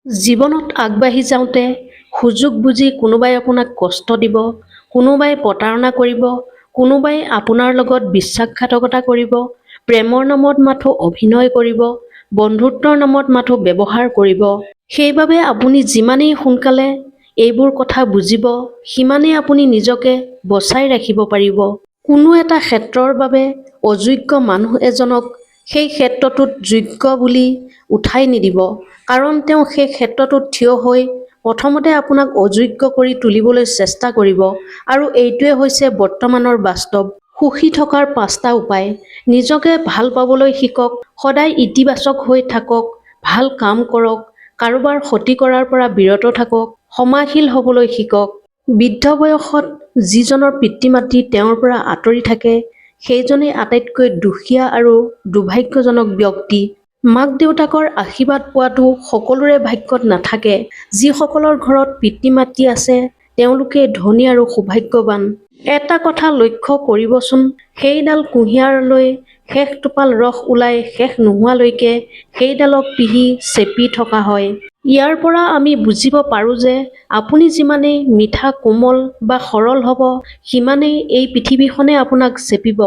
জীৱনত আগবাঢ়ি যাওঁতে সুযোগ বুজি কোনোবাই আপোনাক কষ্ট দিব, কোনোবাই প্ৰতাৰণা কৰিব, কোনোবাই আপোনাৰ লগত বিশ্বাসঘাতকতা কৰিব, প্ৰেমৰ নামত মাথো অভিনয় কৰিব, বন্ধুত্বৰ নামত মাথো ব্যৱহাৰ কৰিব। সেইবাবে আপুনি যিমানেই সোনকালে এইবোৰ কথা বুজিব, সিমানেই আপুনি নিজকে বচাই ৰাখিব পাৰিব। কোনো এটা ক্ষেত্ৰৰ বাবে অযোগ্য মানুহ এজনক সেই ক্ষেত্ৰটোত যোগ্য বুলি উঠাই নিদিব, কাৰণ তেওঁ সেই ক্ষেত্ৰটোত থিয় হৈ প্ৰথমতে আপোনাক অযোগ্য কৰি তুলিবলৈ চেষ্টা কৰিব। আৰু এইটোৱে হৈছে বৰ্তমানৰ বাস্তৱ। সুখী থকাৰ 5টা উপায়। নিজকে ভাল পাবলৈ শিকক, সদায় ইতিবাচক হৈ থাকক, ভাল কাম কৰক, কাৰোবাৰ ক্ষতি কৰাৰ পৰা বিৰত থাকক, ক্ষমাশীল হ'বলৈ শিকক। বৃদ্ধ বয়সত যিজনৰ পিতৃ-মাতৃ তেওঁৰ পৰা আঁতৰি থাকে, সেইজনেই আটাইতকৈ দুখীয়া আৰু দুৰ্ভাগ্যজনক ব্যক্তি। মাক-দেউতাকৰ আশীৰ্বাদ পোৱাটো সকলোৰে ভাগ্যত নাথাকে। যিসকলৰ ঘৰত পিতৃ-মাতৃ আছে, তেওঁলোকে ধনী আৰু সৌভাগ্যৱান। এটা কথা লক্ষ্য কৰিবচোন, সেইডাল কুঁহিয়াৰলৈ শেষ টোপাল ৰস ওলাই শেষ নোহোৱালৈকে সেইডালক পিহি চেপি থকা হয়। ইয়াৰ পৰা আমি বুজিব পাৰোঁ যে আপুনি যিমানেই মিঠা, কোমল বা সৰল হ'ব, সিমানেই এই পৃথিৱীখনে আপোনাক চেপিব।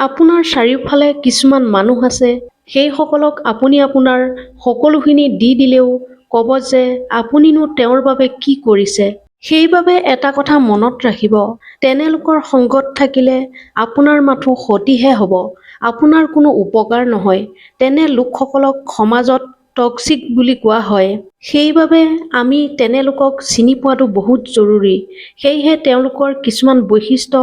আপোনাৰ চাৰিওফালে কিছুমান মানুহ আছে, সেইসকলক আপুনি আপোনাৰ সকলোখিনি দি দিলেও ক'ব যে আপুনিনো তেওঁৰ বাবে কি কৰিছে। সেইবাবে এটা কথা মনত ৰাখিব, তেনে লোকৰ সংগত থাকিলে আপোনাৰ মাথো ক্ষতিহে হ'ব, আপোনাৰ কোনো উপকাৰ নহয়। তেনে লোকসকলক সমাজত টক্সিক বুলি কোৱা হয়। সেইবাবে আমি তেনে লোকক চিনি পোৱাটো বহুত জৰুৰী। সেয়েহে তেওঁলোকৰ কিছুমান বৈশিষ্ট্য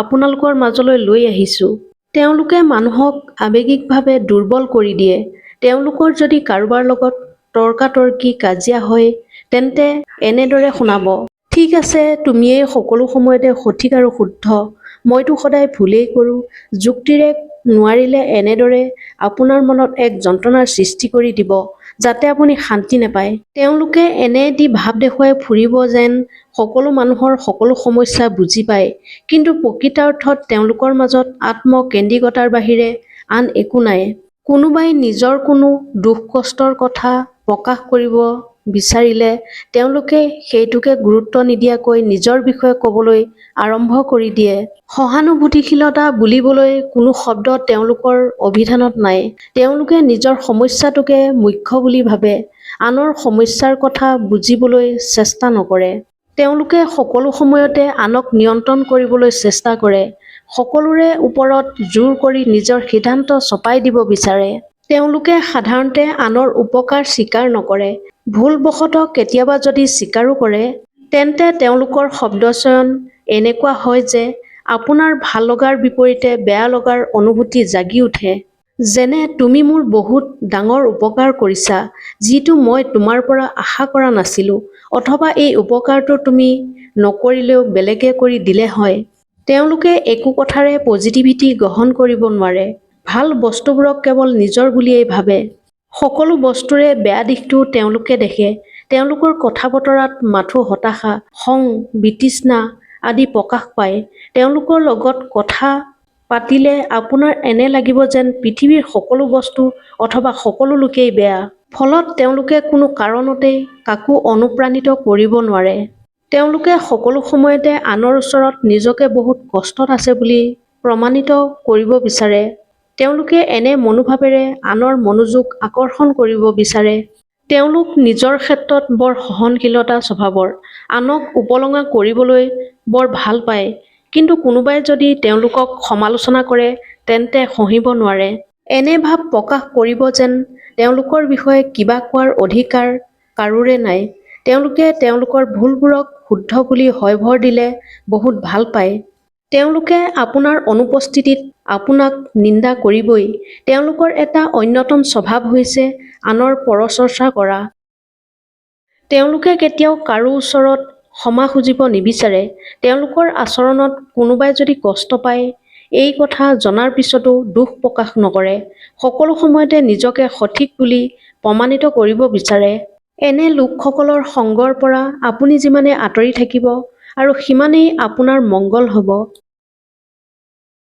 আপোনালোকৰ মাজলৈ লৈ আহিছোঁ। তেওঁলোকে মানুহক আৱেগিকভাৱে দুৰ্বল কৰি দিয়ে। তেওঁলোকৰ যদি কাৰোবাৰ লগত তৰ্কাতৰ্কি, কাজিয়া হয়, তেন্তে এনেদৰে শুনাব। ঠিক আছে, তুমিয়েই সকলো সময়তে সঠিক আৰু শুদ্ধ। মইতো সদায় ভুলেই কৰোঁ। যুক্তিৰে নোৱাৰিলে এনেদৰে আপোনাৰ মনত এক যন্ত্ৰণাৰ সৃষ্টি কৰি দিব, যাতে আপুনি শান্তি নাপায়। তেওঁলোকে এনে দি ভাৱ দেখুৱাই ফুৰিব যেন সকলো মানুহৰ সকলো সমস্যা বুজি পায়, কিন্তু প্ৰকৃতাৰ্থত তেওঁলোকৰ মাজত আত্মকেন্দ্ৰিকতাৰ বাহিৰে আন একো নাই। কোনোবাই নিজৰ কোনো দুখ-কষ্টৰ কথা প্ৰকাশ কৰিব বিচাৰিলে তেওঁলোকে সেইটোকে গুৰুত্ব নিদিয়াকৈ নিজৰ বিষয়ে ক'বলৈ আৰম্ভ কৰি দিয়ে। সহানুভূতিশীলতা বুলিবলৈ কোনো শব্দ তেওঁলোকৰ অভিধানত নাই। তেওঁলোকে নিজৰ সমস্যাটোকে মুখ্য বুলি ভাবে, আনৰ সমস্যাৰ কথা বুজিবলৈ চেষ্টা নকৰে। তেওঁলোকে সকলো সময়তে আনক নিয়ন্ত্ৰণ কৰিবলৈ চেষ্টা কৰে, সকলোৰে ওপৰত জোৰ কৰি নিজৰ সিদ্ধান্ত চপাই দিব বিচাৰে। তেওঁলোকে সাধাৰণতে আনৰ উপকাৰ স্বীকাৰ নকৰে। ভুলবশতঃ কেতিয়াবা যদি স্বীকাৰো কৰে, তেন্তে তেওঁলোকৰ শব্দচয়ন এনেকুৱা হয় যে আপোনাৰ ভাল লগাৰ বিপৰীতে বেয়া লগাৰ অনুভূতি জাগি উঠে। যেনে, তুমি মোৰ বহুত ডাঙৰ উপকাৰ কৰিছা, যিটো মই তোমাৰ পৰা আশা কৰা নাছিলোঁ, অথবা এই উপকাৰটো তুমি নকৰিলেও বেলেগে কৰি দিলে হয়। তেওঁলোকে একো কথাৰে পজিটিভিটি গ্ৰহণ কৰিব নোৱাৰে। ভাল বস্তুবোৰক কেৱল নিজৰ বুলিয়েই ভাবে। সকলো বস্তুৰে বেয়া দিশটো তেওঁলোকে দেখে। তেওঁলোকৰ কথা-বতৰাত মাথো হতাশা, খং, বিতৃষ্ণা আদি প্ৰকাশ পায়। তেওঁলোকৰ লগত কথা পাতিলে আপোনাৰ এনে লাগিব যেন পৃথিৱীৰ সকলো বস্তু অথবা সকলো লোকেই বেয়া। ফলত তেওঁলোকে কোনো কাৰণতেই কাকো অনুপ্ৰাণিত কৰিব নোৱাৰে। তেওঁলোকে সকলো সময়তে আনৰ ওচৰত নিজকে বহুত কষ্টত আছে বুলি প্ৰমাণিত কৰিব বিচাৰে। তেওঁলোকে এনে মনোভাৱেৰে আনৰ মনোযোগ আকৰ্ষণ কৰিব বিচাৰে। তেওঁলোক নিজৰ ক্ষেত্ৰত বৰ সহনশীলতা স্বভাৱৰ, আনক উপলুঙা কৰিবলৈ বৰ ভাল পায়, কিন্তু কোনোবাই যদি তেওঁলোকক সমালোচনা কৰে তেন্তে সহিব নোৱাৰে। এনে ভাৱ প্ৰকাশ কৰিব যেন তেওঁলোকৰ বিষয়ে কিবা কোৱাৰ অধিকাৰ কাৰোৰে নাই। তেওঁলোকে তেওঁলোকৰ ভুলবোৰক শুদ্ধ বুলি হয়ভৰ দিলে বহুত ভাল পায়। তেওঁলোকে আপোনাৰ অনুপস্থিতিত আপোনাক নিন্দা কৰিবই। তেওঁলোকৰ এটা অন্যতম স্বভাৱ হৈছে আনৰ পৰচৰ্চা কৰা। তেওঁলোকে কেতিয়াও কাৰো ওচৰত ক্ষমা খুজিব নিবিচাৰে। তেওঁলোকৰ আচৰণত কোনোবাই যদি কষ্ট পায়, এই কথা জনাৰ পিছতো দুখ প্ৰকাশ নকৰে। সকলো সময়তে নিজকে সঠিক বুলি প্ৰমাণিত কৰিব বিচাৰে। এনে লোকসকলৰ সংগৰ পৰা আপুনি যিমানে আঁতৰি থাকিব আৰু সিমানেই আপোনাৰ মংগল হ'ব।